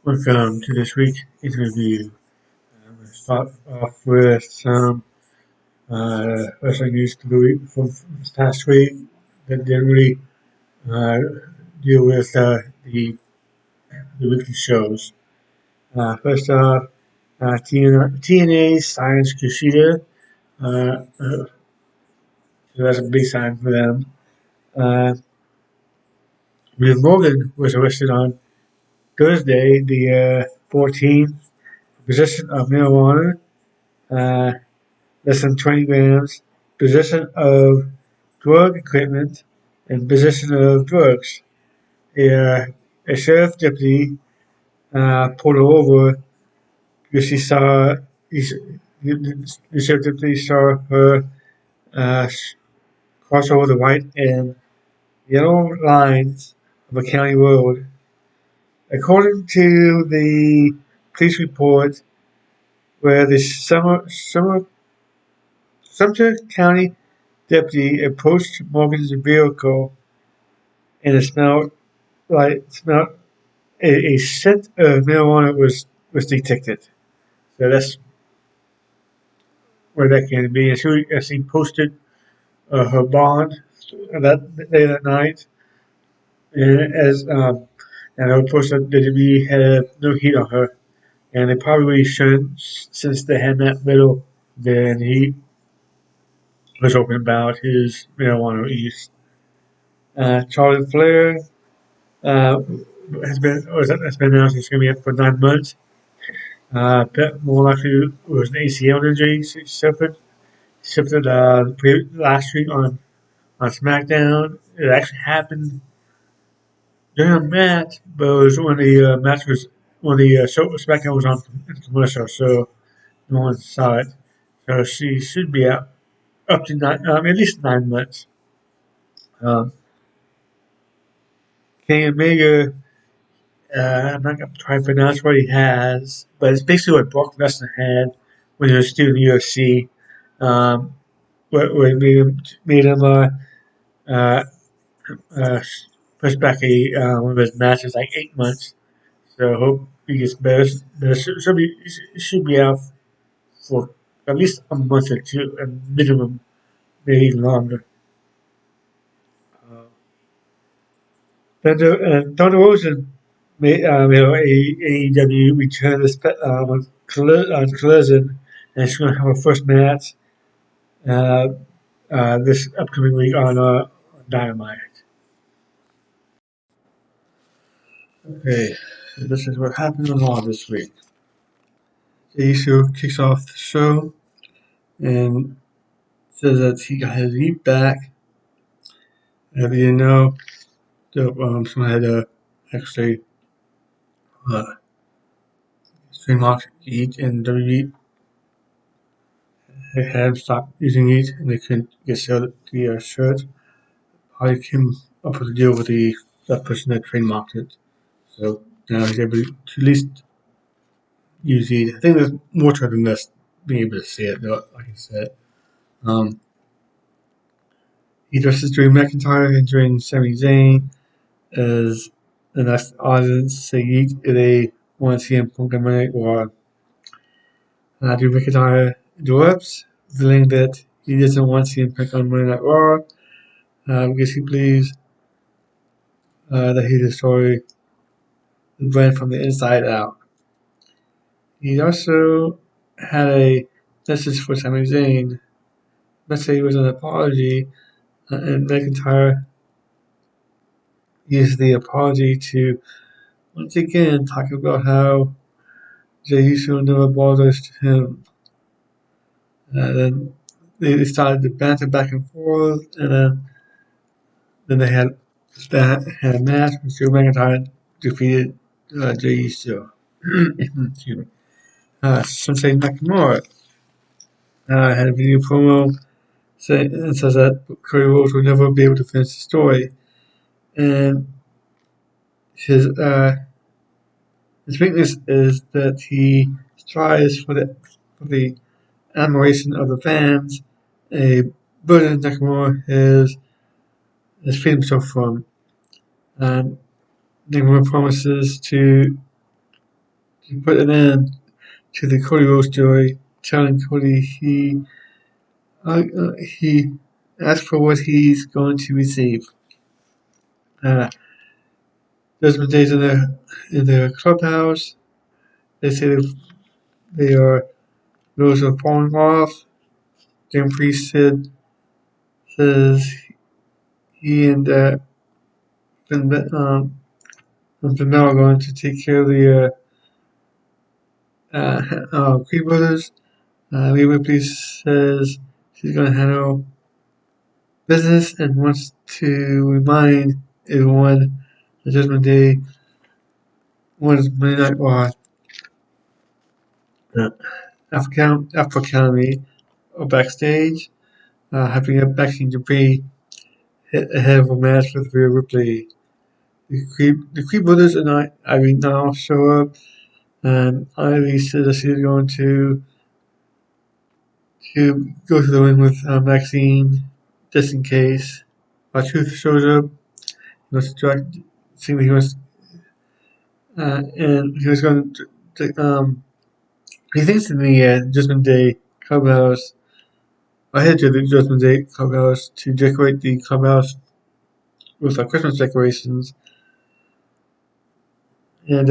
Welcome to this week's interview. I'm going to start off with some wrestling news for the week from this past week that didn't really uh, deal with the weekly shows. First off, TNA signs Kushida. So that's a big sign for them. Uh, Liv Morgan was arrested on Thursday, the 14th, possession of marijuana. Uh, Less than 20 grams, possession of drug equipment, and possession of drugs. A sheriff deputy pulled her over because she saw the sheriff deputy saw her uh, cross over the white and yellow lines of a county road. According to the police report, where the Sumter County deputy approached Morgan's vehicle and it smelled a scent of marijuana was detected. So that's where that can be. And she posted her bond that day that night, and and of course the WWE had no heat on her, and they probably shouldn't since they had that little. Then he was open about his marijuana use. Charlie Flair uh, has been announced he's going to be up for 9 months. More likely it was an ACL injury she suffered. She suffered last week on SmackDown. It actually happened during a match, but it was when the match was when the show SmackDown was on commercial, so no one saw it. So she should be out up to at least 9 months. Um, Kenny Omega, I'm not going to try to pronounce what he has, but it's basically what Brock Lesnar had when he was still in the UFC. Um, what made him uh, uh, push back one of his matches like 8 months. So I hope he gets better. But it should be out for at least a month or two, a minimum, maybe longer. Uh, Thunder Rosen made AEW return on Collision, and she's going to have her first match uh, this upcoming week on Dynamite. Okay, so this is what happened on Raw this week. The issue kicks off the show and says that he got his heat back. If you know, someone had actually uh, trademarked heat and WWE had him stop using heat and they couldn't get the shirt. Probably came up with a deal with that person that trademarked it. So now he's able to at least use heat. I think there's more to it than just being able to see it, though, like I said. Um, he dresses Drew McIntyre and during Sami Zayn as the next audience say if they want to see him Punk Monday or Drew McIntyre interrupts, feeling that he doesn't want to see him Punk on Monday Night Raw because he believes that he destroyed the brand from the inside out. He also had a message for Sami Zayn. Message was an apology, and McIntyre used the apology to once again talk about how Jey Uso never bothers to him. Then they started to banter back and forth, and then they had a match with Drew McIntyre defeated Jey Uso. Excuse me. Sensei Nakamura had a video promo and says that Cody Rhodes will never be able to finish the story, and his weakness is that he strives for the admiration of the fans, a burden Nakamura has freed himself from. And Nakamura promises to he put an end to the Cody Rhodes story, telling Cody he asked for what he's going to receive. Judgment Day's in the clubhouse. They say they are those are falling off. Dan Priest says he and Finn are going to take care of the Creed brothers. Lee Ripley says she's going to handle business and wants to remind everyone that Judgment Day was Monday Night Raw. Alpha Academy backstage, having a backing debris ahead of a match with Rhea Ripley. The Creed brothers and Ivy now show up, and Ivy says that she's going to go to the ring with Maxine just in case. Truth shows up, seeing that he was, and he was going he thinks in the Judgment Day clubhouse, ahead to the Judgment Day clubhouse to decorate the clubhouse with Christmas decorations, and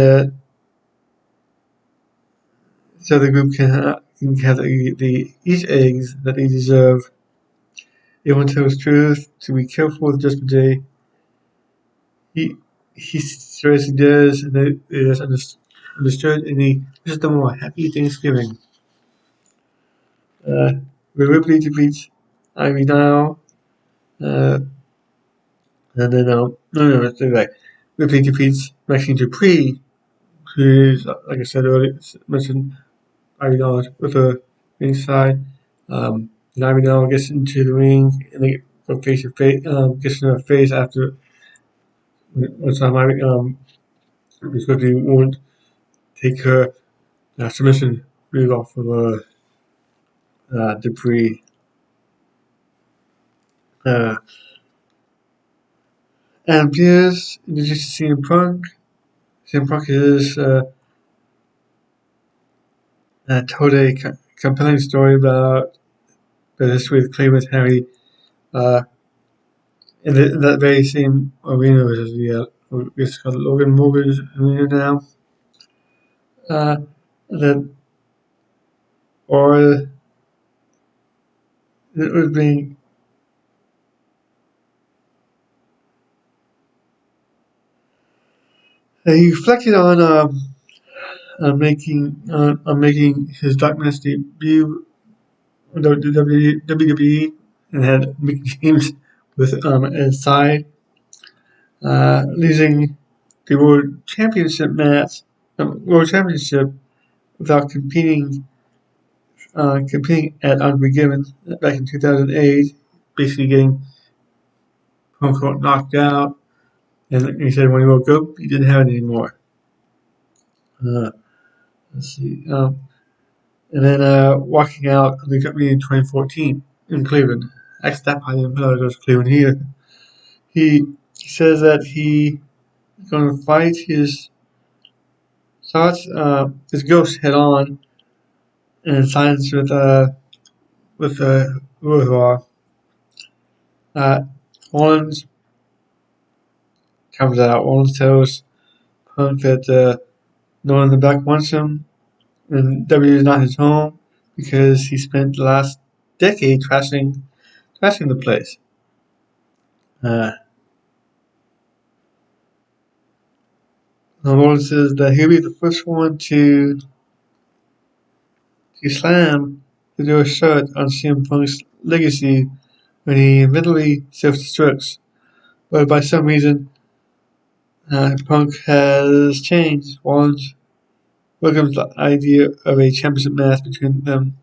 so the group can have the Easter eggs that they deserve. Everyone tells truth to be careful with Judgment Day. He says he does, and it is understood, and he wishes them all a happy Thanksgiving. Rhea Ripley defeats Ivy now, and then Ripley defeats Maxine Dupree, who is, like I said earlier, mentioned Ivy now with her ringside. And Ivy now gets into the ring and they go face to face, gets in her face after one time Ivy because he won't take her submission move off of Dupree. And Pierce introduces CM Punk. CM Punk is told a compelling story about the history of Cleveland Harry in that very same arena, which is it's called Logan Morgan's arena now. That or it was being he reflected on making his Dark Match debut with the WWE and had Mickey James with inside, losing the World Championship without competing at Unforgiven back in 2008, basically getting quote unquote knocked out. And he said when he woke up, he didn't have it anymore. Let's see. And then walking out of the company in 2014 in Cleveland. Actually, that part I didn't realize it was Cleveland here. He says that he's going to fight his thoughts, his ghost head on, and signs with Roar. Rollins comes out. Rollins tells Punk that no one in the back wants him, and W is not his home because he spent the last decade trashing the place. Rollins says that he'll be the first one to slam the door shut on CM Punk's legacy when he eventually self-destructs. But by some reason, Punk has changed. Rollins welcomes the idea of a championship match between them.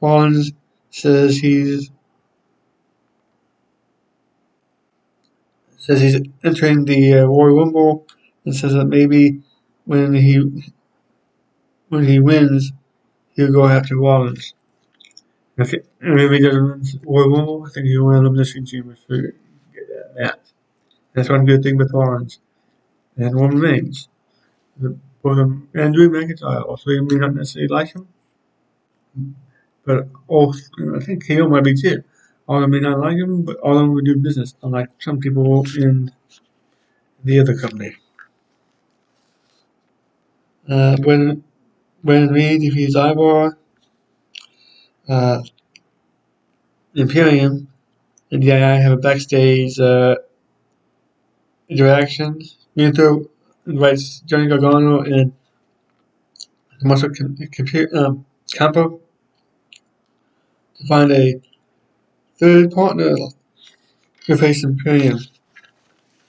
Rollins says he's entering the Royal Rumble and says that maybe when he wins, he'll go after Rollins. Okay, and if he doesn't win Royal Rumble, I think he'll win Elimination Chamber to get that match. That's one good thing with Rollins and Roman Reigns. And Drew McIntyre also, you may not necessarily like him, but also, I think KO might be too. All of them may not like him, but all of them will do business, unlike some people in the other company. When Reed defeats Ivor, uh, Imperium and the II have a backstage interaction. Gunther invites Johnny Gargano and Tommaso Campo to find a third partner to face Imperium,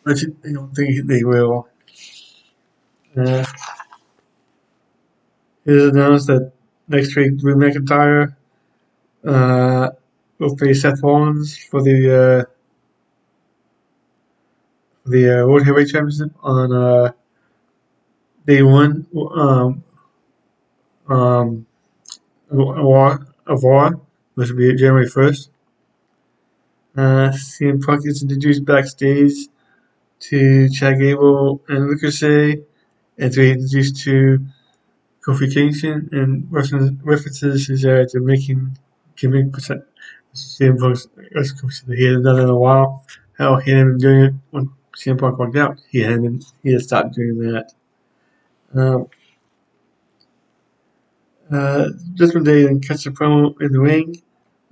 which I don't think they will. Uh, it is announced that next week Drew McIntyre will face Seth Rollins for the World Heavyweight Championship on day one um, of War, which will be January 1st. CM Punk is introduced backstage to Chad Gable and Ricochet, and to be introduced to Kofi Kingston, and references his Jamaican gimmick. CM Punk's he hadn't done it in a while. Hell, he hadn't been doing it when CM Punk walked out. He had stopped doing that. Um, just one day, and catch a promo in the ring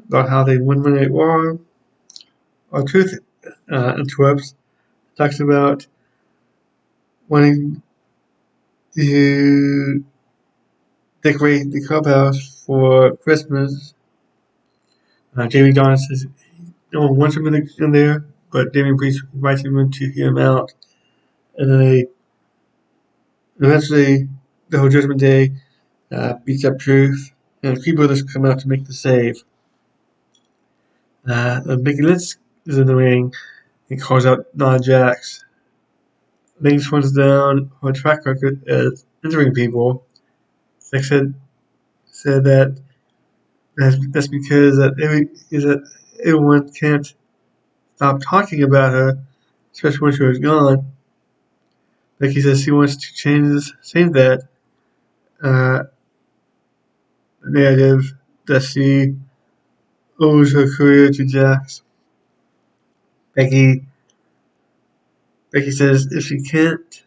about how they won Monday Night Raw. Our Truth interrupts, talks about wanting to decorate the clubhouse for Christmas. Jamie Don says no one wants him in there, but Damien Priest invites him to hear him out. And then eventually, the whole Judgment Day beats up Truth, and the Creed Brothers come out to make the save. Mickey Lynch is in the ring and calls out Nia Jax. Lynch runs down her track record as injuring people. Jax said that that's because that everyone can't stop talking about her, especially when she was gone. Becky says she wants to change that narrative that she owes her career to Jax. Becky Becky says if she can't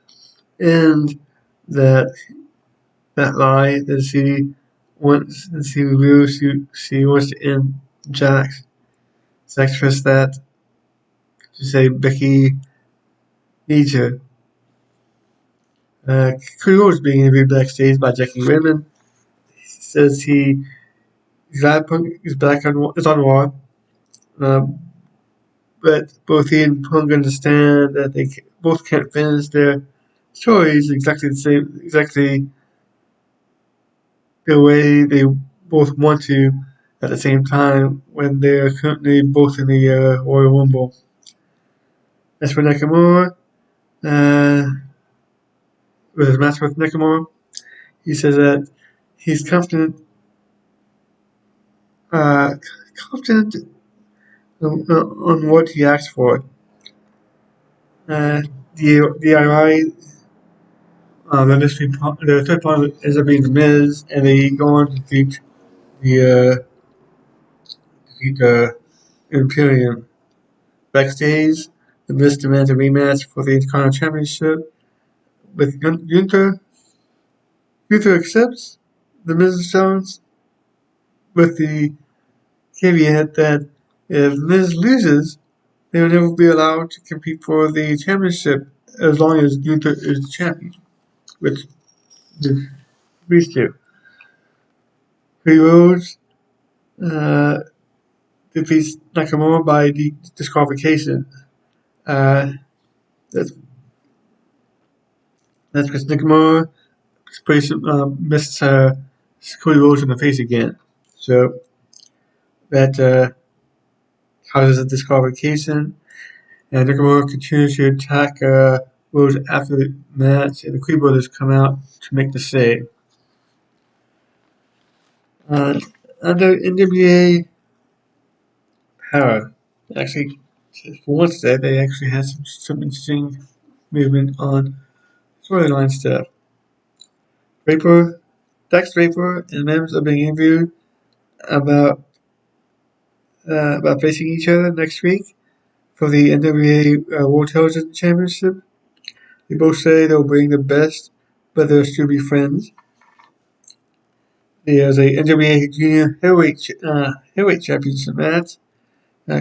end that lie, then she wants to end Jax. Jax trusts that to say Becky needs her. Crew is being interviewed backstage by Jackie Raymond. He says he's glad Punk is back is on Raw, um, but both he and Punk understand that they both can't finish their stories exactly the way they both want to at the same time when they're currently both in the Royal Rumble. As for Nakamura, uh, with his match with Nakamura, he says that he's confident on what he asked for. DIY, the third part ends up being the Miz, and they go on to the defeat the Imperium. Backstage, the Miz demands a rematch for the Intercontinental Championship. With Gunther, Gunther accepts the Miz challenge with the caveat that if Miz loses, they will never be allowed to compete for the championship as long as Gunther is the champion, which Miz agrees to. Cody Rhodes uh, defeats Nakamura by disqualification. Uh, that's because Nakamura missed Cody Rhodes in the face again. So that causes a disqualification. And Nakamura continues to attack Rhodes after the match, and the Creed Brothers come out to make the save. Under NWA Power, actually, for once that they actually had some interesting movement on storyline stuff. Draper, Dex Draper and Mims are being interviewed about facing each other next week for the NWA World Television Championship. They both say they'll bring the best, but they'll still be friends. There's a NWA Junior Heavyweight Championship match.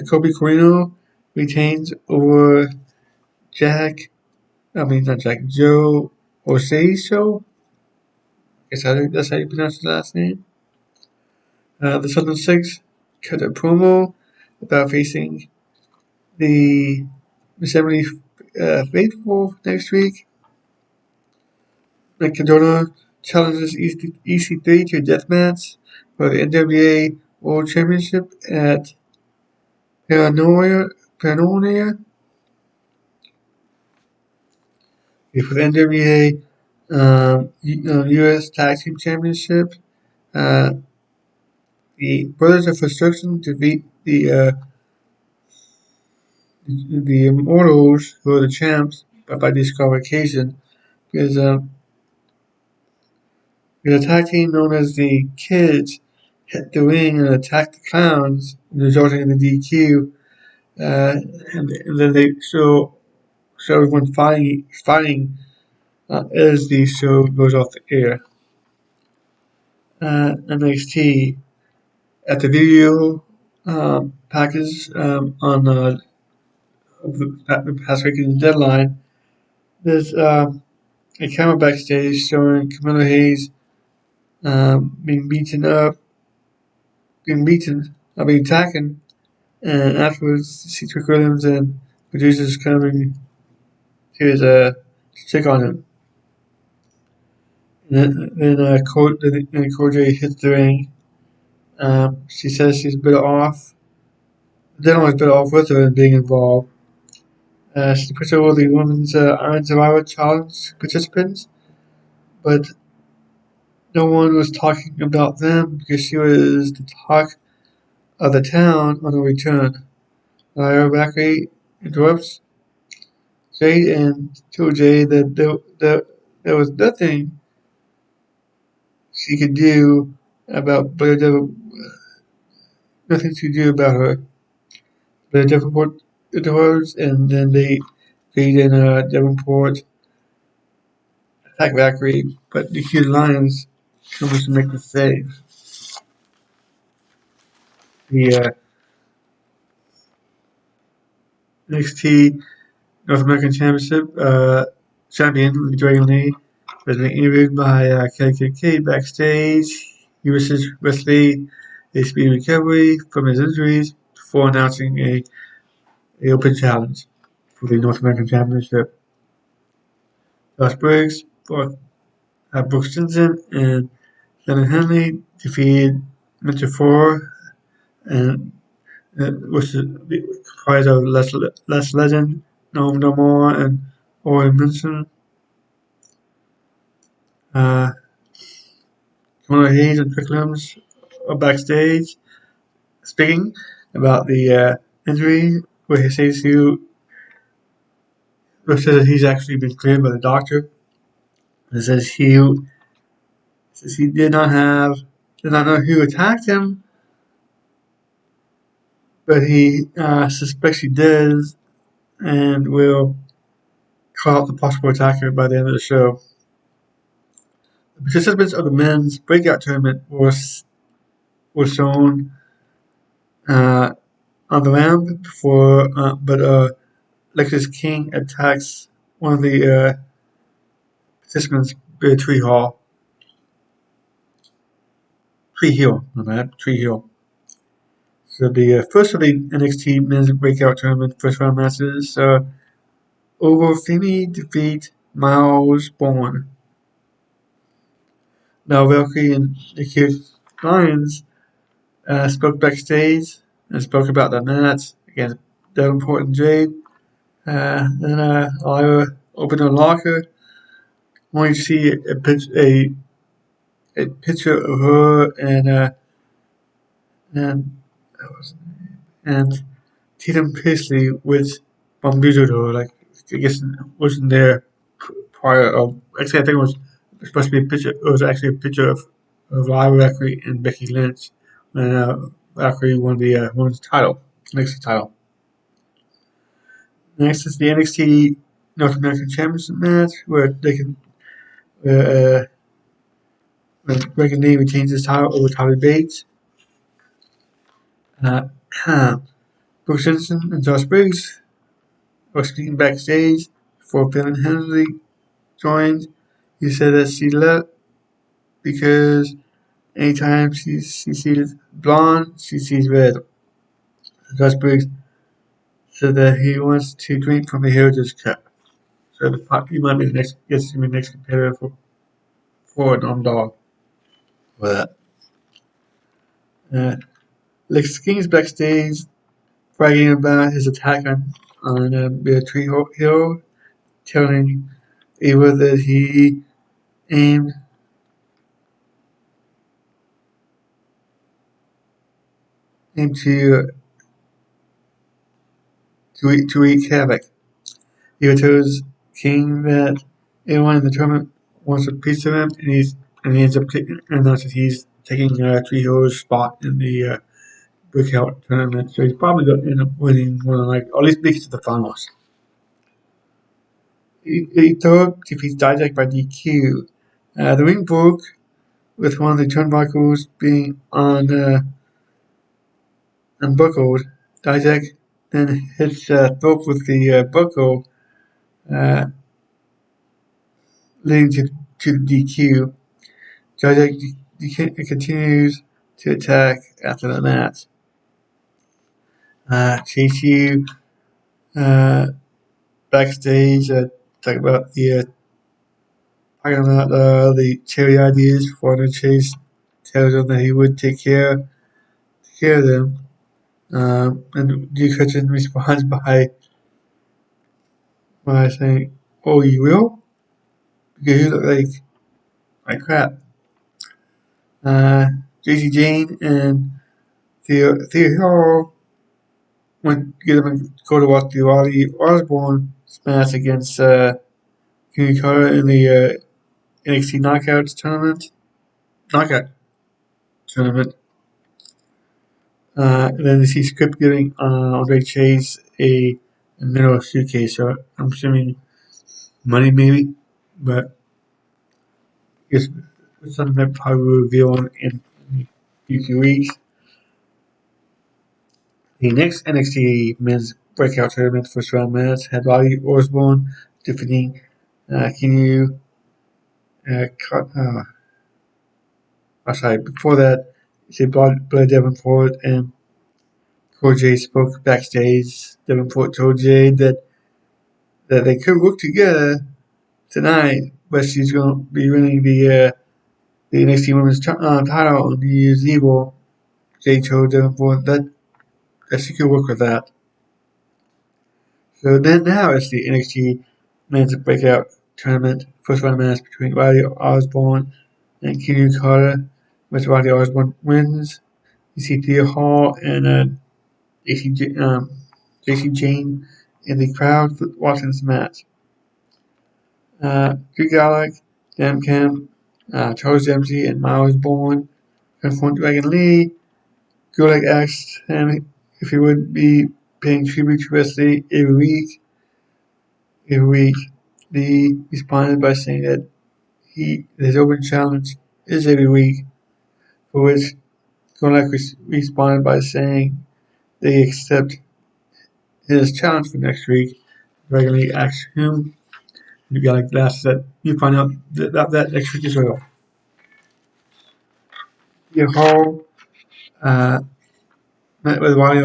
Kobe Corino retains over Joe Orseisho. That's how you pronounce his last name. The Southern Six cut a promo about facing the Yosemite Faithful next week. McDonough challenges EC3 to a death match for the NWA World Championship at Paranoia. For the NWA US Tag Team Championship, uh, the Brothers of Destruction defeat the Immortals, who are the champs, by disqualification. Because the tag team known as the Kids hit the ring and attacked the Clowns, resulting in the DQ. And then they show everyone fighting as the show goes off the air. NXT at the video package on the past weekend's deadline. There's a camera backstage showing Camilla Hayes being beaten up, being taken, and afterwards she took Williams and producers coming to check on him. Then Corday hits the ring. She says she's better off. Dylan was better off with her than being involved. She puts over the women's Iron Survivor Challenge participants, but no one was talking about them because she was the talk of the town on her return. Lyra Backery interrupts Jade and told Jade that there was nothing she could do about nothing to do about her. But Davenport interrupts, and then they feed in Davenport attack Backery, but the Hughes Lions comes to make the save. The NXT North American Championship champion Dragon Lee was being interviewed by KKK backstage. He wishes Wesley a speedy recovery from his injuries before announcing a open challenge for the North American Championship. Josh Briggs, Brooks Stinson, and Lennon Henley defeated Mr. Four, and which is comprised of Les Legend, No More, and Owen Minson. Kamala Hayes and Trick Limbs are backstage speaking about the injury, where he says that he's actually been cleared by the doctor. It says he did not know who attacked him, but he suspects he did and will call out the possible attacker by the end of the show. The participants of the men's breakout tournament were shown on the ramp but Lexus King attacks one of the participants, Tree Hill, Tree Hill. So the first of the NXT men's breakout tournament first round matches. Over Feeney defeat Miles Bourne. Now Valkyrie and Nikki Lyons spoke backstage and spoke about the match against Davenport and Jade. Then Lyra opened her locker, only to see a picture of her and Tatum Paisley with bamboozled her. Like I guess wasn't there prior. Actually, I think it was supposed to be a picture. It was actually a picture of Valkyrie and Becky Lynch when Valkyrie won the women's title, NXT title. Next is the NXT North American Championship match where they can when Reagan Lee retains his title over Tyler Bates. Uh, Brooke Simpson and Josh Briggs were speaking backstage before Bill Hensley joined. He said that she left because anytime she sees blonde, she sees red. Josh Briggs said that he wants to drink from the Heritage Cup. So he might be the next, guess the next competitor for an underdog. For that. Lex King's backstage bragging about his attack on Beatrice Hill, telling Ava that he aimed to wreak havoc. Ava tells King that everyone in the tournament wants a piece of him, and he ends up announces he's taking Trujillo's spot in the breakout tournament. So he's probably going to end up winning one, like or at least make it to the finals. Ito defeats Dijak by DQ. The ring broke with one of the turnbuckles being unbuckled. Dijak then hits Thorpe with the buckle, uh, leading to the DQ. Dijak continues to attack after the match. Chase U backstage talking about the charity ideas for the Chase tells them that he would take care of them. And Duke Hudson responds by saying, "Oh, you will? Because you look like crap." JC Jane and Theo Hall went to go to watch the Roddy Osborne smash against Kenny Carter in the NXT Knockout tournament. And then they see Script giving Andre Chase a mineral suitcase. So I'm assuming money maybe, but it's something that probably will reveal in future weeks. The next NXT men's breakout tournament first round match had Roddy Osborne defeating Kenny. Sorry, before that, Blair Davenport and Cole J spoke backstage. Davenport told Jade that they could work together tonight, but she's going to be winning the NXT Women's title on New Year's Evil. Jade told Davenport that she could work with that. So then now it's the NXT Men's Breakout Tournament first round match between Roddy Osborne and Kenny Carter, which Roddy Osborne wins. You see Thea Hall and JC Jane in the crowd watching this match. Drew Gulak, Dan Kemp, Charles Dempsey, and Miles Bourne confront Dragon Lee. Gulak asked him if he would be paying tribute to Wesley every week. Lee responded by saying that his open challenge is every week, for which Gulak responded by saying they accept his challenge for next week. Dragon Lee asked him. Gulak asks that you find out that next week as well. Hall met with Wally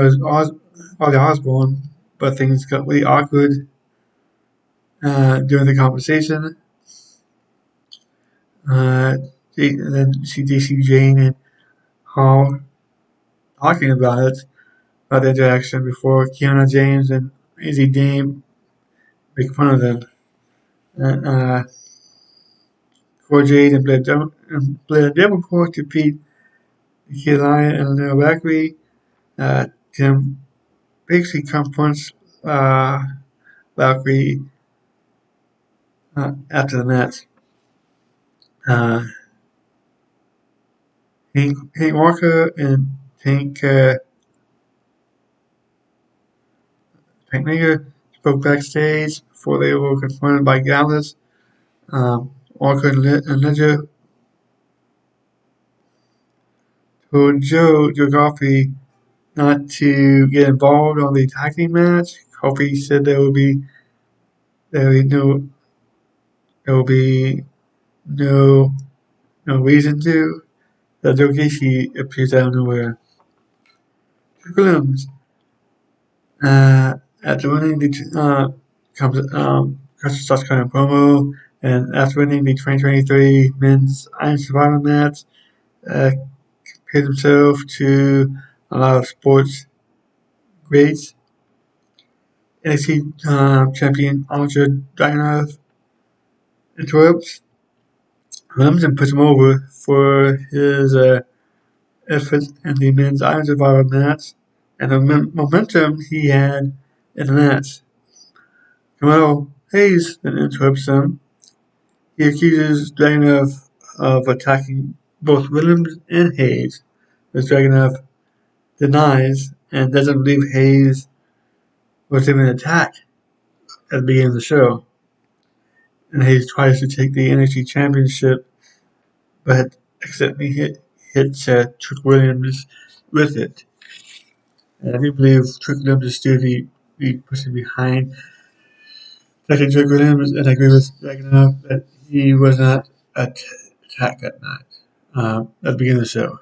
Osborne, but things got really awkward during the conversation. And then DC Jane and Hall talking about the interaction before Kiana James and Izzy Dame make fun of them. And Core Jade and Blair Davenport defeat Kid Lion and Lil Valkyrie. Tim basically confronts Valkyrie after the match. Uh, Hank Walker and Tank Nigger spoke backstage before they were confronted by Gallus. Walker and Ledger told Joe Coffey not to get involved on the tag team match. Coffey said there will be no there will be no no reason to. The Jokishi appears out of nowhere. Glimpse after winning the comes Custer starts cutting a promo, and after winning the 2023 Men's Iron Survivor match, uh, compared himself to a lot of sports greats. NXT champion Andre Dragunov interrupts Williams and puts him over for his efforts in the men's Iron Survivor match and the momentum he had in the match. Well, Hayes then interrupts him. He accuses Dragunov of attacking both Williams and Hayes, as Dragunov denies and doesn't believe Hayes was even attacked at the beginning of the show. And Hayes tries to take the NXT Championship, but accidentally hits Trick Williams with it. And I do believe Trick Williams is still the person behind attacking Trick Williams, and I agree with Dragunov that he was not attacked that night at the beginning of the show.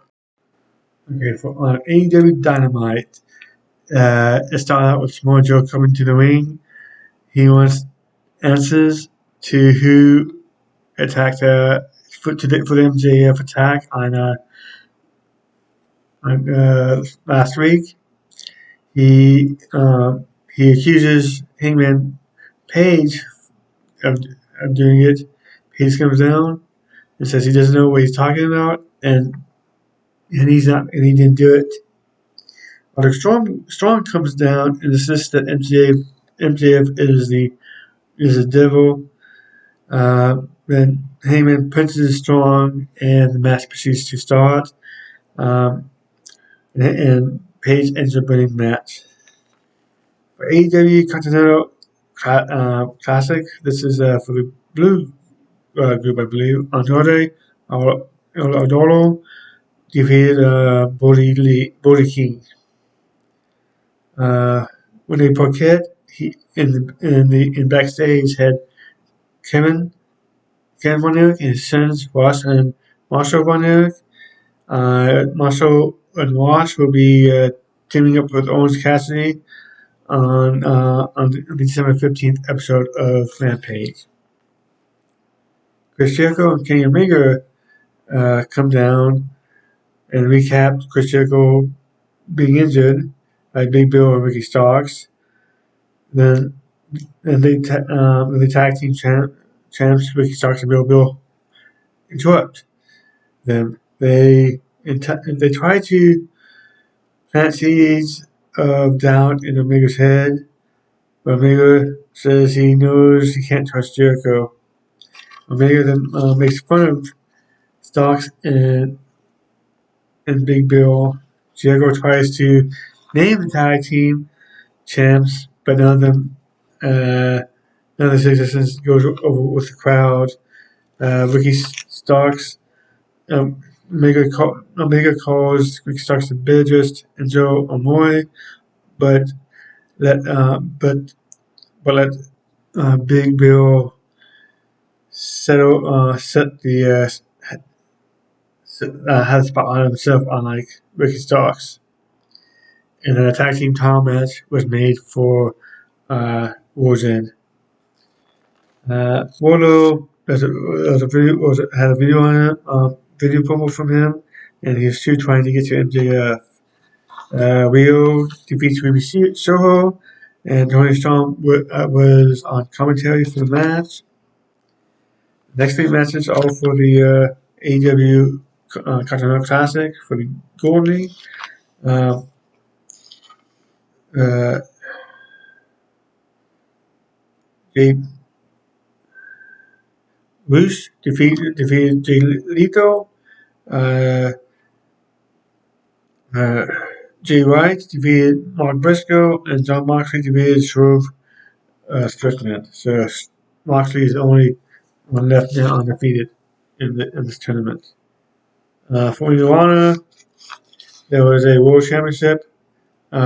Okay, for on AEW Dynamite, it started out with Samoa Joe coming to the ring. He wants answers to who attacked for the MJF attack on last week. He he accuses Hangman Page of, of doing it. Page comes down and says he doesn't know what he's talking about, and he didn't do it. But Strong comes down and insists that MJF is the devil. Then Heyman punches Strong, and the match proceeds to start. Um, and Page ends up winning the match. For AEW Continental Classic, this is for the blue group, I believe. Andrade Adoro defeated Bodie King. When Paquette, he in backstage had Kevin Von Erich and his sons Ross and Marshall Von Erich. Marshall and Ross will be teaming up with Orange Cassidy on the December 15th episode of Rampage. Chris Jericho and Kenny Omega come down and recap Chris Jericho being injured by Big Bill and Ricky Starks. Then the tag team champs Ricky Starks and Bill interrupt them. They try to plant seeds of doubt in Omega's head, but Omega says he knows he can't trust Jericho. Omega then makes fun of Starks and Big Bill. Jericho tries to name the tag team champs, but none of the suggestions goes over with the crowd. Ricky Starks, Omega calls Ricky Starks the biggest and Joe Amoy, but let but let Big Bill set the had a spot on himself, unlike Ricky Starks. And an tag team title match was made for War's End. Wardlow had a video on it, video promo from him, and he was still trying to get to MJF. Rio defeats Ruby Soho, and Tony Storm was on commentary for the match. Next three matches all for the AEW Continental Classic for the Gold League. Uh, Roos defeated Jay Lethal. Uh, uh, Jay White defeated Mark Briscoe, and John Moxley defeated Swerve Strickland. So Moxley is the only one left now undefeated in this tournament. For Ring of Honor, there was a World Championship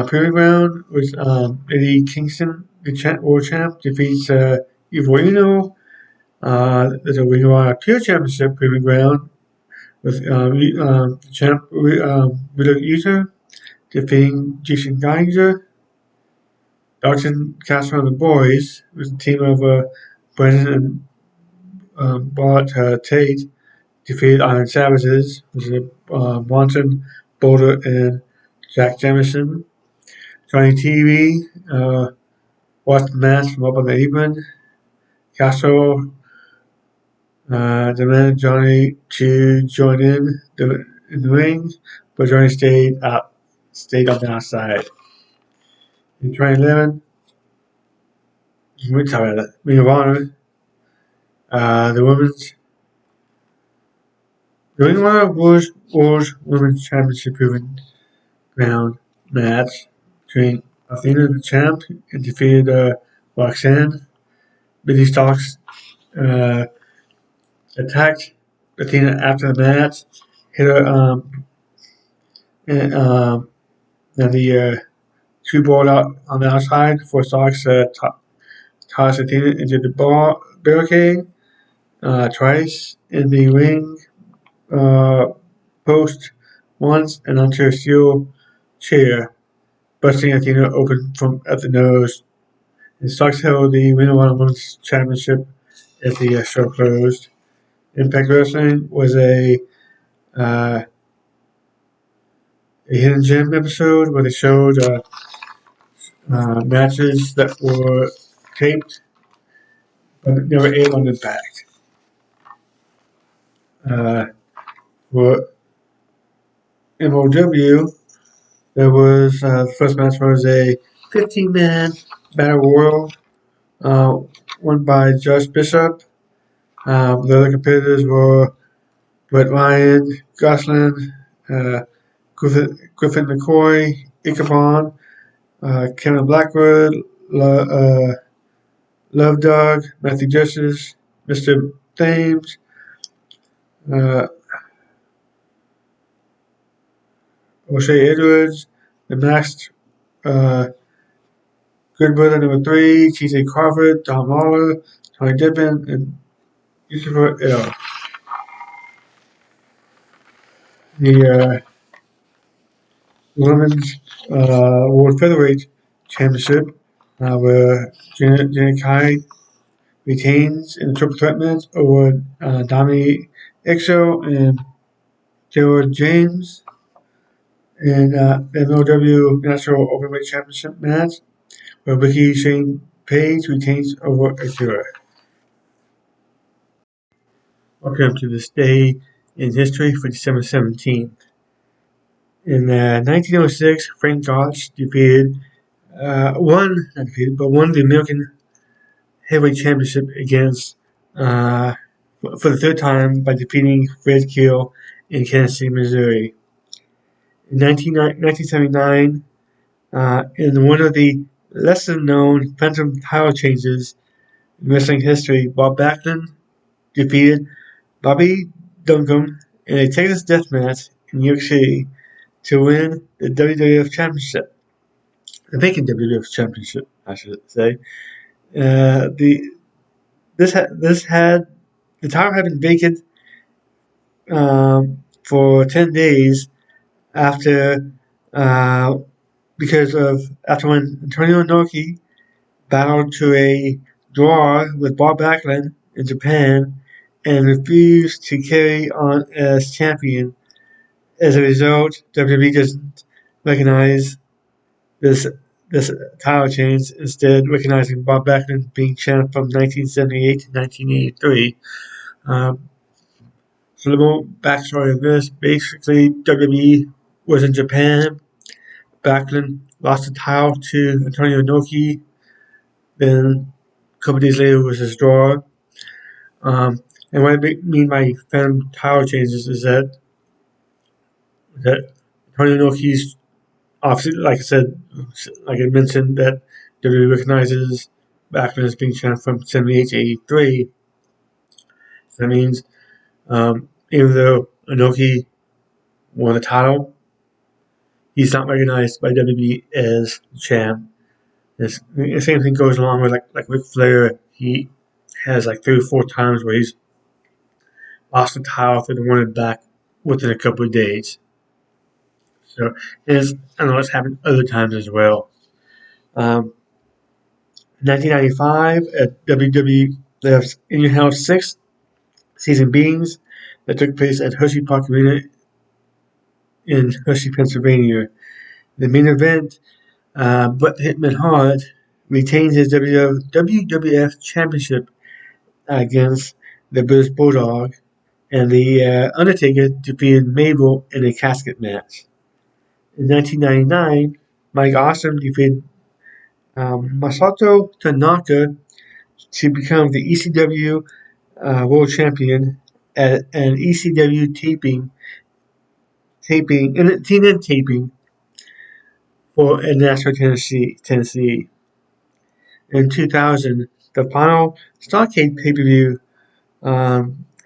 proving ground with Eddie Kingston, the world champ, defeats Evil Uno. There's a Ring of Honor Pure Championship proving ground with champ Wheeler Yuta defeating Jason Geiger. Dalton Castle and the Boys was a team of Brennan and Bart Tate defeated Iron Savages, which is Monson, Boulder, and Jack Jamison. Johnny TV watched the match from up on the apron. Castle demanded Johnny to join in the ring, but Johnny stayed on the outside. In 2011, Ring of Honor, the Ring of Honor Wars Women's Championship Proving Ground match between Athena the champ and defeated Roxanne. Billy Starks attacked Athena after the match, hit her and the two ball out on the outside before Starks tossed Athena into the barricade twice in the ring post once and onto a steel chair, busting Athena open from at the nose. And Starks held the Ring of Honor Women's Championship as the show closed. Impact Wrestling was uh, a hidden gem episode where they showed matches that were taped but never aired on Impact. For MLW, there was the first match was a 15-man battle royal won by Josh Bishop. The other competitors were Brett Ryan, Gosselin, Griffin McCoy, Ichabod, Kevin Blackwood, Love Dog, Matthew Justice, Mr. Thames, uh, O'Shea Edwards, the Masked Good Brother number 3, TJ Crawford, Tom Lawler, Tony Dippin, and Christopher L. The Women's World Featherweight Championship, where Janet Kai retains in the triple threat match over Dominique Exo and Gerald James. In the MLW National Openweight Championship match, where Ricky Shane Page retains over Akira. Welcome to this day in history for December 17th. In 1906, Frank Gotch won the American Heavyweight Championship against for the third time by defeating Fred Keel in Kansas City, Missouri. In 1979, in one of the lesser-known phantom title changes in wrestling history, Bob Backlund defeated Bobby Duncombe in a Texas death match in New York City to win the WWF Championship. The vacant WWF Championship, I should say. The title had been vacant for 10 days after when Antonio Inoki battled to a draw with Bob Backlund in Japan and refused to carry on as champion. As a result, WWE doesn't recognize this title change, instead recognizing Bob Backlund being champ from 1978 to 1983. So the more backstory of this, basically WWE was in Japan. Backlund lost the title to Antonio Inoki. Then a couple days later was his draw. And And what I mean by phantom title changes is that Tony Inoki's obviously, like I said, like I mentioned, that WWE recognizes Backlund as being champ from 78 to 83. So that means even though Inoki won the title, he's not recognized by WWE as champ. The same thing goes along with like Ric Flair. He has like 3 or 4 times where he's lost the title and won it back within a couple of days. So I know it's happened other times as well. Um, 1995 at WWF's In Your House 6 season beings that took place at Hershey Park Arena in Hershey, Pennsylvania. The main event, Bret Hitman Hart retains his WWF Championship against the British Bulldog, and the Undertaker defeated Mabel in a casket match. In 1999, Mike Awesome defeated Masato Tanaka to become the ECW World Champion at an ECW TNN taping in Nashville, Tennessee. In 2000, the final Starrcade pay-per-view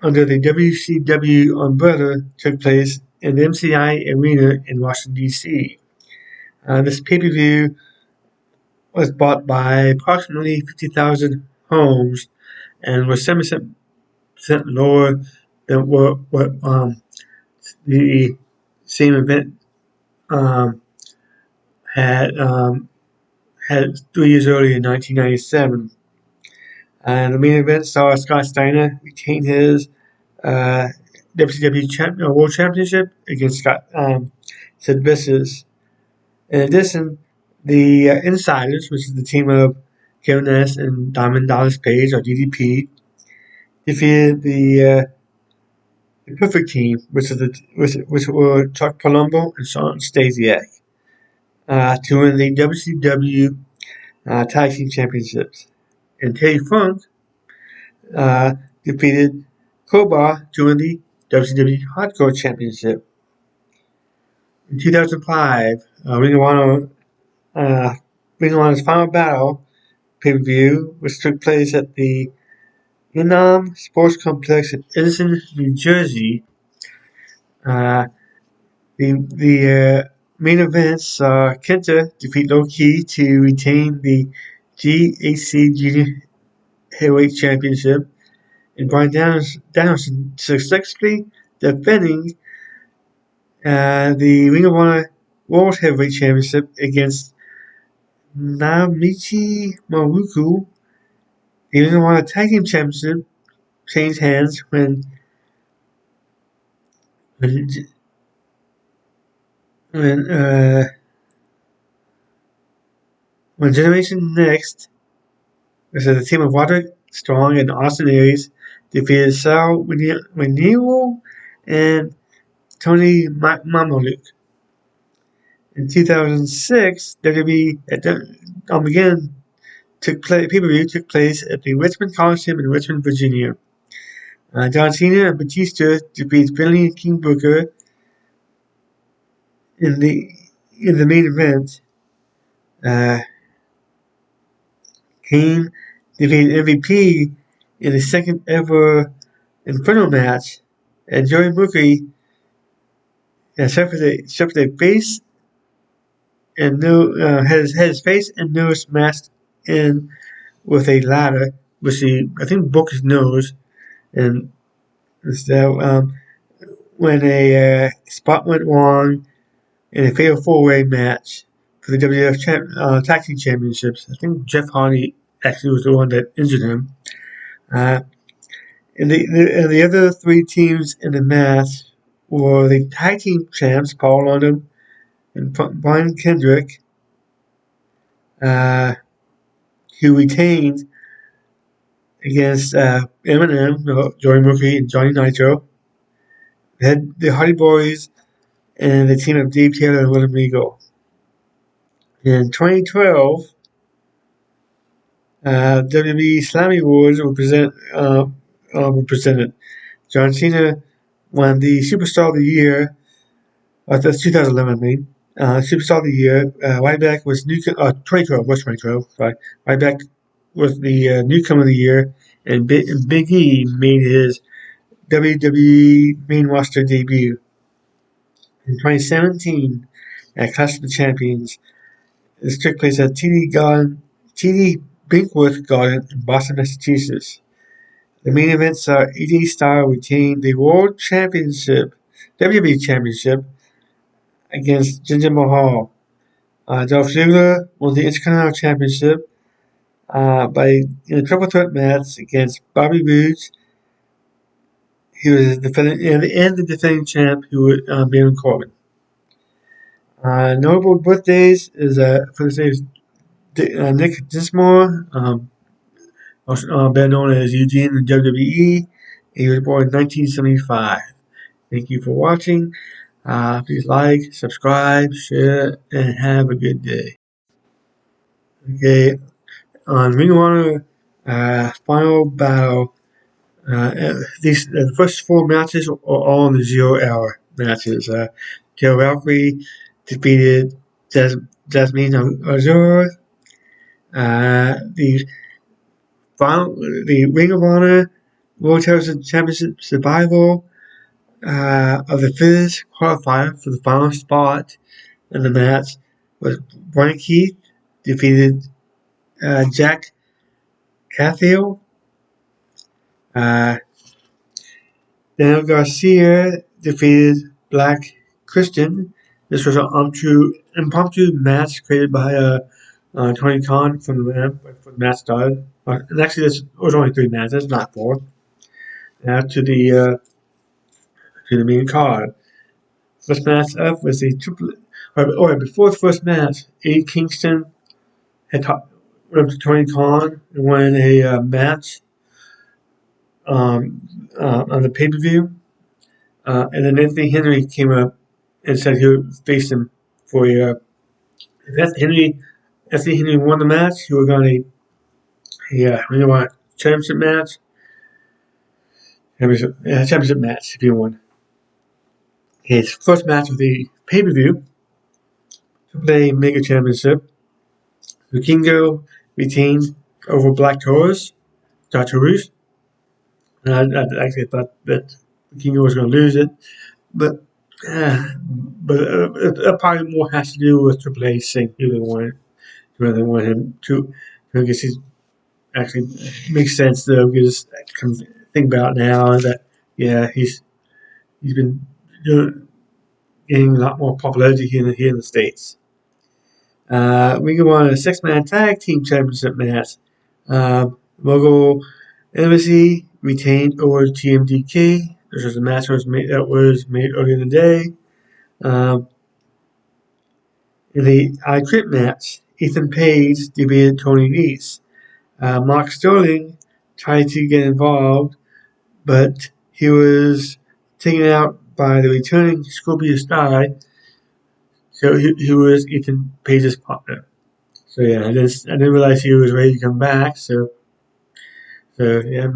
under the WCW umbrella took place in the MCI Arena in Washington, D.C. This pay-per-view was bought by approximately 50,000 homes and was 7% lower than what the same event um, had had 3 years earlier in 1997. And the main event saw Scott Steiner retain his WCW World Championship against Sid Vicious. In addition, the Insiders, which is the team of Kevin Nash and Diamond Dallas Page, or DDP, defeated the Perfect Team, which were Chuck Palumbo and Sean Stasiak, to win the WCW Tag Team Championships. And Terry Funk defeated Cobra to win the WCW Hardcore Championship. In 2005, Ring of Honor's Final Battle pay-per-view, which took place at the Unam Sports Complex in Edison, New Jersey. The main events saw Kenta defeat Low Ki to retain the GHC Junior Heavyweight Championship, and Bryan Danielson successfully defending the Ring of Honor World Heavyweight Championship against Naomichi Maruku. The Ring of Honor Tag Team Championship changed hands when Generation Next, which is a team of Roderick Strong and Austin Aries, defeated Sal Raniero and Tony Mamaluke. In 2006, WWE Armageddon pay-per-view took place at the Richmond Coliseum in Richmond, Virginia. John Cena and Batista defeated Finlay and King Booker in the main event. Kane defeated MVP in the second ever Inferno match, and Joey Mercury suffered a face and had his face and nose smashed in with a ladder, which I think broke his nose, and so when a spot went wrong in a fatal four-way match for the WWF Tag Team Championships. I think Jeff Hardy actually was the one that injured him. And the other 3 teams in the match were the Tag Team Champs, Paul London and Brian Kendrick, who retained against Eminem, Joey Murphy, and Johnny Nitro. They had the Hardy Boys and the team of Dave Taylor and William Regal. In 2012, WWE Slammy Awards will present presented. John Cena won the Superstar of the Year. That's 2011, I mean. Superstar of the Year. Ryback was 2012. Was 2012? Sorry. Ryback was the newcomer of the year, and Big E made his WWE main roster debut in 2017 at Clash of the Champions. This took place at TD Brinkworth Garden in Boston, Massachusetts. The main event saw AJ Styles retain the World Championship, WWE Championship, against Jinder Mahal. Dolph Ziggler won the Intercontinental Championship in a triple threat match against Bobby Roode. He was the defending champ, who was Baron Corbin. Notable birthdays is for the same Nick Dinsmore, better known as Eugene in WWE. He was born in 1975. Thank you for watching. Please like, subscribe, share, and have a good day. Okay, on Ring of Honor Final Battle, the first four matches are all in the 0 hour matches. Joe Valkyrie defeated Jasmine Azure. The Ring of Honor World Television Championship Survival of the fittest qualifier for the final spot in the match was Brian Keith defeated Jack Cathill. Daniel Garcia defeated Black Christian. This was an impromptu match created by Tony Khan from the match started. And actually, this was only 3 matches, not 4. Now to the main card. First match up was a triple. Before the first match, Eddie Kingston went up to Tony Khan and won a match on the pay per view. And then Anthony Henry came up and said he would face him for a. If Anthony Henry won the match, he would got a championship match. Championship match if he won. His first match of the pay per view, Triple A Mega Championship. Vikingo retained over Black Taurus. And I actually thought that Vikingo was going to lose it, but it probably more has to do with Triple A saying who they want him to. I guess he actually makes sense though, because I can think about now that he's been gaining a lot more popularity here in the States. We go on a 6-man tag team championship match. Mogul Embassy retained over TMDK. This was a match that was made earlier in the day. In the I Quit match, Ethan Page defeated Tony Nese. Mark Sterling tried to get involved, but he was taken out by the returning Scorpio Sky. So he was Ethan Page's partner. So I didn't realize he was ready to come back. So that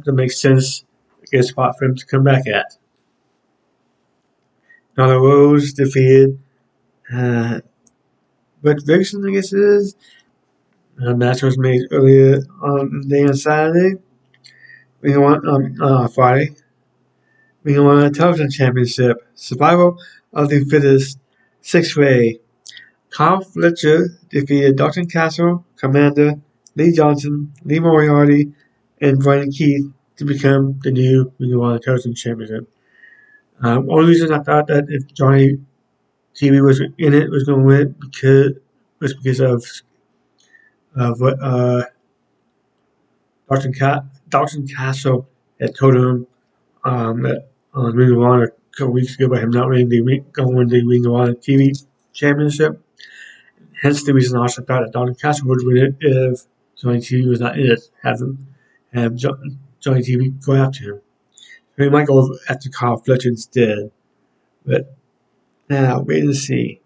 makes sense. A good spot for him to come back at. Nyla Rose defeated Britt Vixen, I guess it is. The match was made earlier on the day on Saturday. We go on Friday. We go on a television championship. Survival of the Fittest 6-way. Kyle Fletcher defeated Dalton Castle, Commander, Lee Johnson, Lee Moriarty, and Brian Keith to become the new Ring of Honor Television Championship. Only reason I thought that if Johnny TV was in it was going to win it because of what Dalton Castle had told him that on Ring of Honor a couple weeks ago about him not winning the Ring of Honor TV Championship. Hence the reason I also thought that Dalton Castle would win it if Johnny TV was not in it. Have Johnny TV go after him. He might go after Kyle Fletcher instead. But now, wait and see.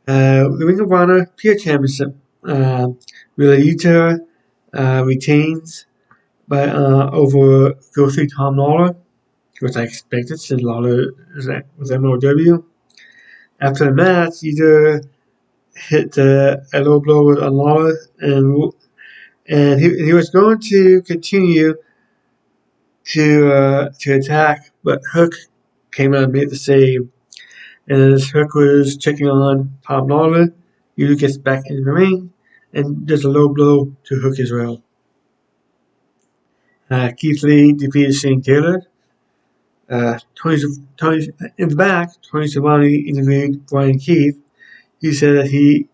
The Ring of Honor Pure Championship. Wheeler Yuta retains by over filthy Tom Lawler, which I expected since Lawler was MLW. After the match, either hit a low blow with Lawler, and he was going to continue to attack, but Hook came out and made the save. And as Hook was checking on Tom Lawler, Yu gets back in the ring and does a low blow to Hook as well. Keith Lee defeated Shane Taylor. Tony in the back, Tony Schiavone interviewed Brian Keith. He said that he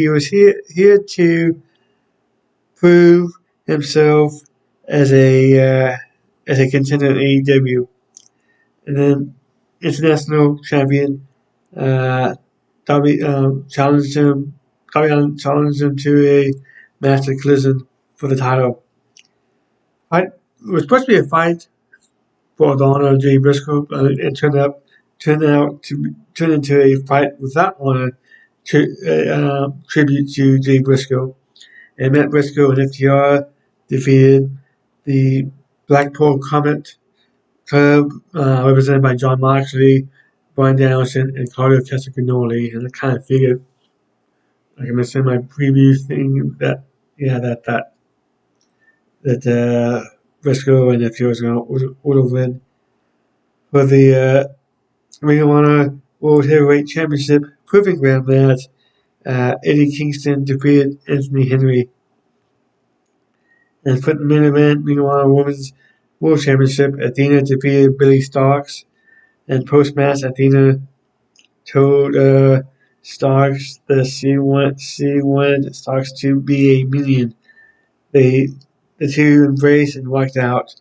was here to prove himself as a contender in AEW. And then international champion Darby challenged him. Darby Allin challenged him to a match at Collision for the title. It was supposed to be a fight for the honor of Jay Briscoe, but it turned into a fight without honor, tribute to Jay Briscoe. And Matt Briscoe and FTR defeated the Blackpool Comet Club, represented by John Moxley, Brian Danielson, and Claudio Castagnoli. And I kind of figured, like I mentioned in my preview thing, that Briscoe and FTR would have win for the Ring of Honor World Heavyweight Championship Proving Ground match. Eddie Kingston defeated Anthony Henry. And for the main event, Ring of Honor Women's World Championship, Athena defeated Billy Starks. And post-match, Athena told Starks that she wanted Starks to be a minion. The two embraced and walked out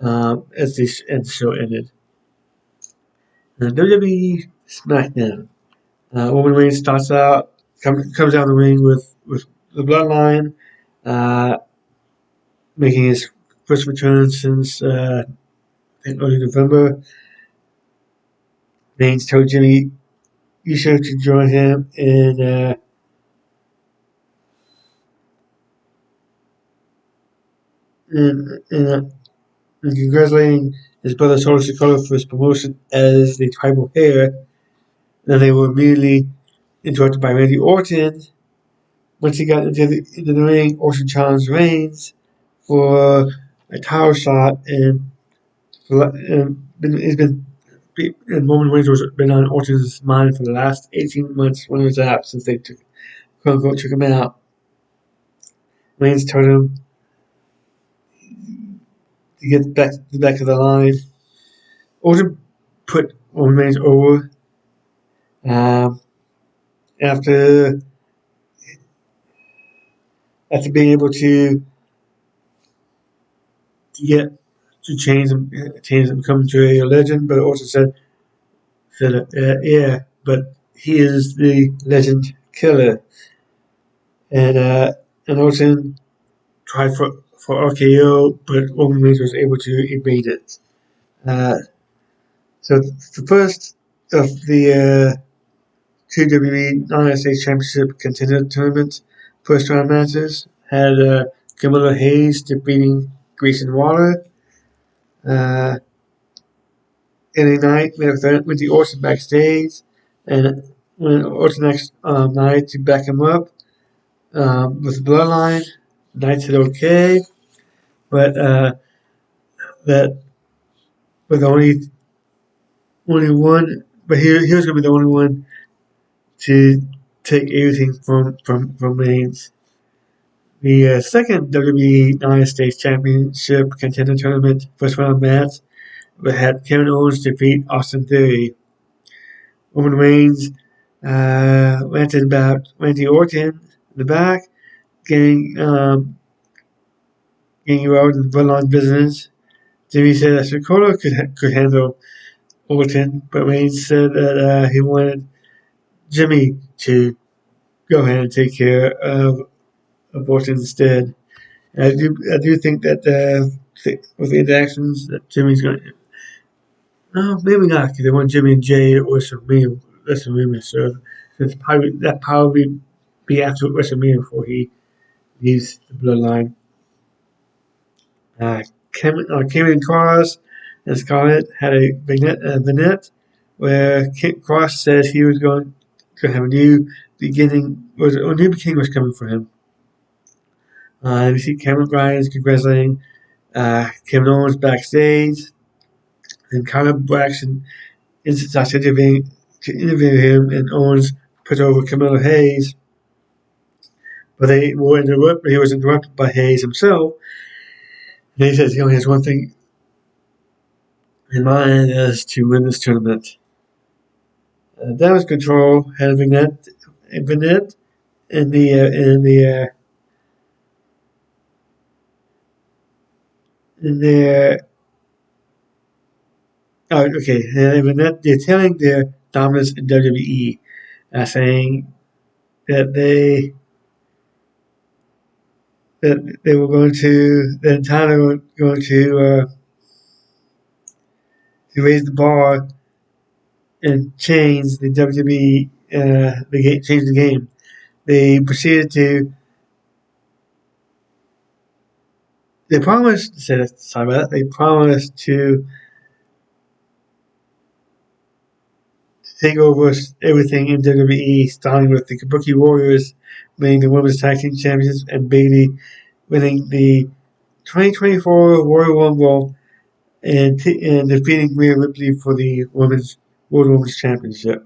as the show ended. WWE SmackDown. Roman Reigns comes out of the ring with the Bloodline, making his first return since I think early November. Reigns told Jimmy Uso to join him in congratulating his brother Solo Sikoa for his promotion as the tribal heir. Then they were immediately interrupted by Randy Orton. Once he got into the ring, Orton challenged Reigns for a title shot, and Roman Reigns has been on Orton's mind for the last 18 months when he was out since they took him out. Reigns told him to get back to the back of the line. Orton put Roman Reigns over after being able to get to change him, become to a legend. But Orton said, yeah, but he is the legend killer. And Orton tried for RKO, but Roman Reigns was able to evade it. So the first of the two WWE United States Championship Contender Tournament first round matches had Camilla Hayes defeating Grayson Waller. In a night, with the Orton backstage, and when Orton asked Nia to back him up with the Bloodline, Nia said okay, but that was only one, but he was going to be the only one to take everything from Reigns. The second WWE United States Championship Contender Tournament first round match had Kevin Owens defeat Austin Theory. Roman Reigns ranted about Randy Orton in the back, getting out of the Bloodline business. Jimmy said that Sikoa could handle Orton, but Reigns said that he wanted Jimmy to go ahead and take care of Orton instead. And I do think that with the interactions that Jimmy's going to. No, maybe not, because they want Jimmy and Jay at WrestleMania, so that probably be after WrestleMania before he leaves the Bloodline. Cameron Cross and Scarlett had a vignette where Cross said he was going to have a new beginning, a new beginning was coming for him. We see Cameron Grimes congratulating Kevin Owens backstage, and Kyle Braxton starts interviewing him, and Owens puts over Camilla Hayes, but he was interrupted by Hayes himself, and he says he only has one thing in mind, is to win this tournament. Damage Control had a vignette in the oh, okay, a vignette detailing their dominance in WWE, saying that they were going to the entire were going to raise the bar and change the WWE change the game. They proceeded to they promised they promised to take over everything in WWE, starting with the Kabuki Warriors winning the Women's Tag Team Championships and Bayley winning the 2024 Royal Rumble and defeating Rhea Ripley for the World Women's Championship.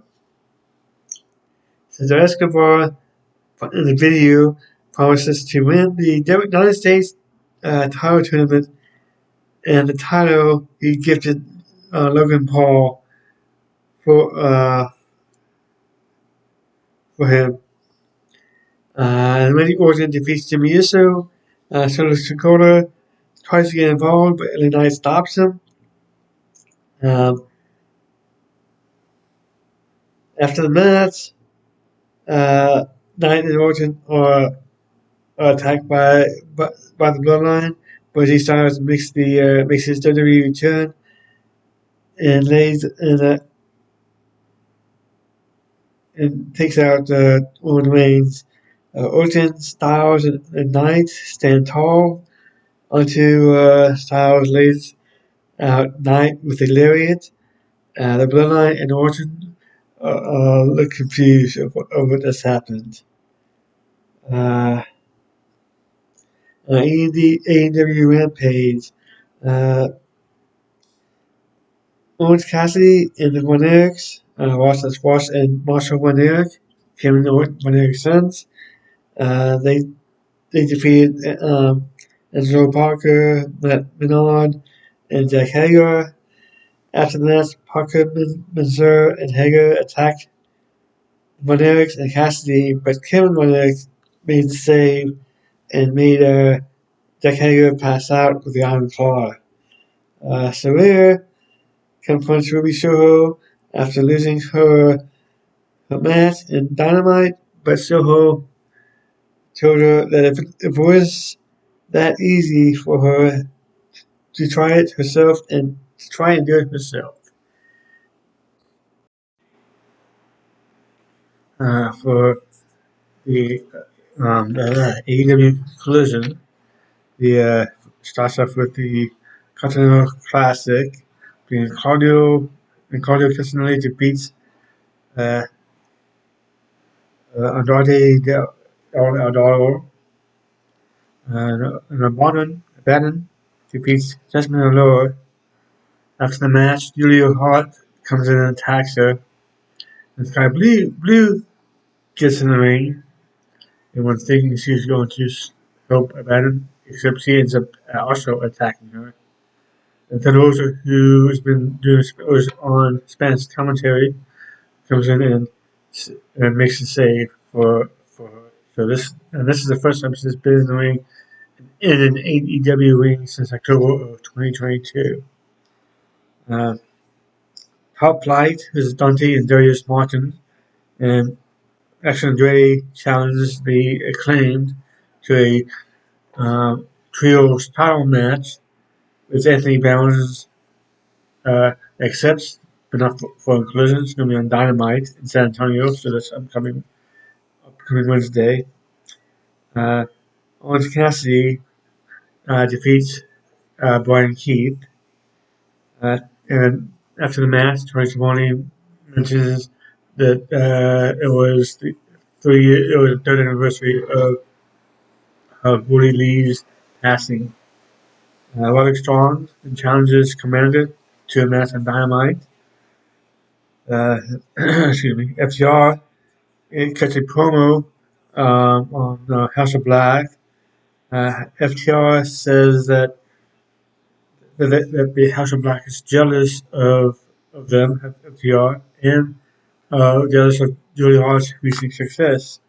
Cesar Escobar in the video promises to win the United States title tournament, and the title he gifted Logan Paul for him. Randy Orton defeats Jimmy Uso. Solo Dakota tries to get involved, but LA Knight stops him. After the match, Knight and Orton are attacked by the Bloodline, but he starts makes his WWE return and and takes out Roman Reigns. Orton, Styles, and Knight stand tall onto Styles lays out Knight with a lariat. The Bloodline and Orton look confused of what has happened. AEW Rampage. Orange Cassidy and the Von Erichs, Ross and Marshall Von Erich, Kevin Von Erich's sons. They defeated Angelo Parker, Matt Menard, and Jack Hager. After the match, Parker, Mansoor, and Hager attacked Von Erich and Cassidy, but Kevin Von Erich made the save and made Jack Hager pass out with the Iron Claw. Saraya confronts Ruby Soho after losing her match in Dynamite, but Soho told her that if it was that easy for her to try it herself and to try and do it herself. For the AEW Collision, the starts off with the Continental Classic between Claudio Castagnoli defeats uh, Andrade Del Adoro, and Bannon defeats Jasmine Allure. After the match, Julio Hart comes in and attacks her. And Sky Blue gets in the ring. Everyone's thinking she's going to help Bannon, except she ends up also attacking her. And Tenosa, who's been doing was on Spanish commentary, comes in and makes a save for her. So this is the first time she's been in the ring in an AEW ring since October of 2022. Top Flight, who's Dante and Darius Martin, and Alexandre challenges the Acclaimed to a trios title match, which Anthony Bowens accepts, but not for Collision. It's going to be on Dynamite in San Antonio, so that's upcoming Wednesday. Orange Cassidy defeats Brian Keith. And after the match, Tony Schiavone mentions that it was it was the third anniversary of Woody Lee's passing. Roderick Strong challenges Commander to a match on Dynamite. Excuse me. FTR cuts a promo on House of Black. FTR says that the House of Black is jealous of them, FTR, and jealous of Julie Hart's recent success.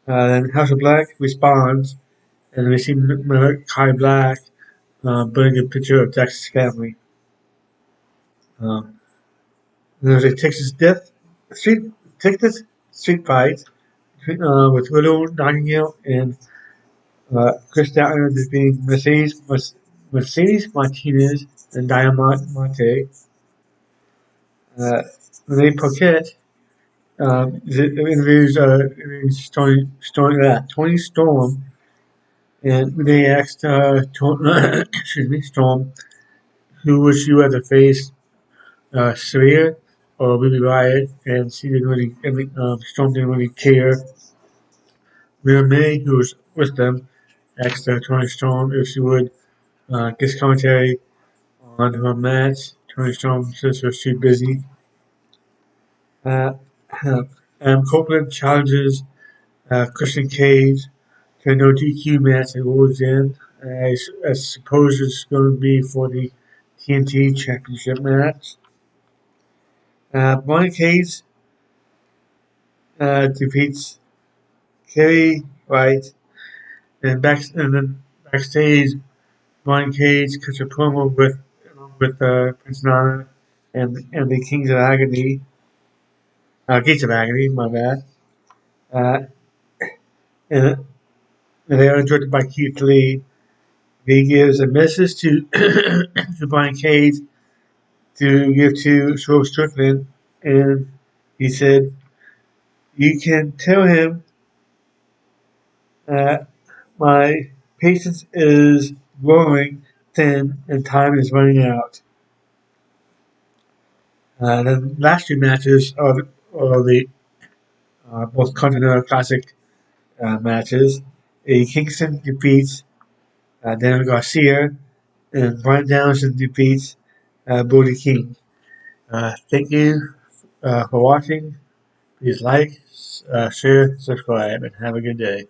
Then House of Black responds, and we see Kai Black burning a picture of Jack's family. Um, there's a street Texas street fight with Widow Nightingale and Chris Statler defeating Mercedes Martinez and Diamante. Renee Paquette interviews Tony Storm, and Renee asked excuse me, Storm, who would she rather face, Saraya or Ruby Riott, and she didn't really, Storm didn't really care. Renee, who was with them, asked Tony Storm if she would get commentary on her match. Tony Storm says she's too busy. Uh, Copeland challenges Christian Cage to a no DQ match at World's End. I suppose it's going to be for the TNT Championship match. Brian Cage defeats Kerry Wright, and then backstage, Brian Cage cuts a promo with Prince Nana and the Kings of Agony, Gates of Agony, my bad. Uh, and they are directed by Keith Lee. He gives a message to to Brian Cage to give to Swerve Strickland, and he said, "You can tell him that my patience is growing thin and time is running out." The last two matches are the both Continental Classic matches. Kingston defeats Daniel Garcia, and Brian Danielson defeats Brody King. Thank you for watching. Please like, share, subscribe, and have a good day.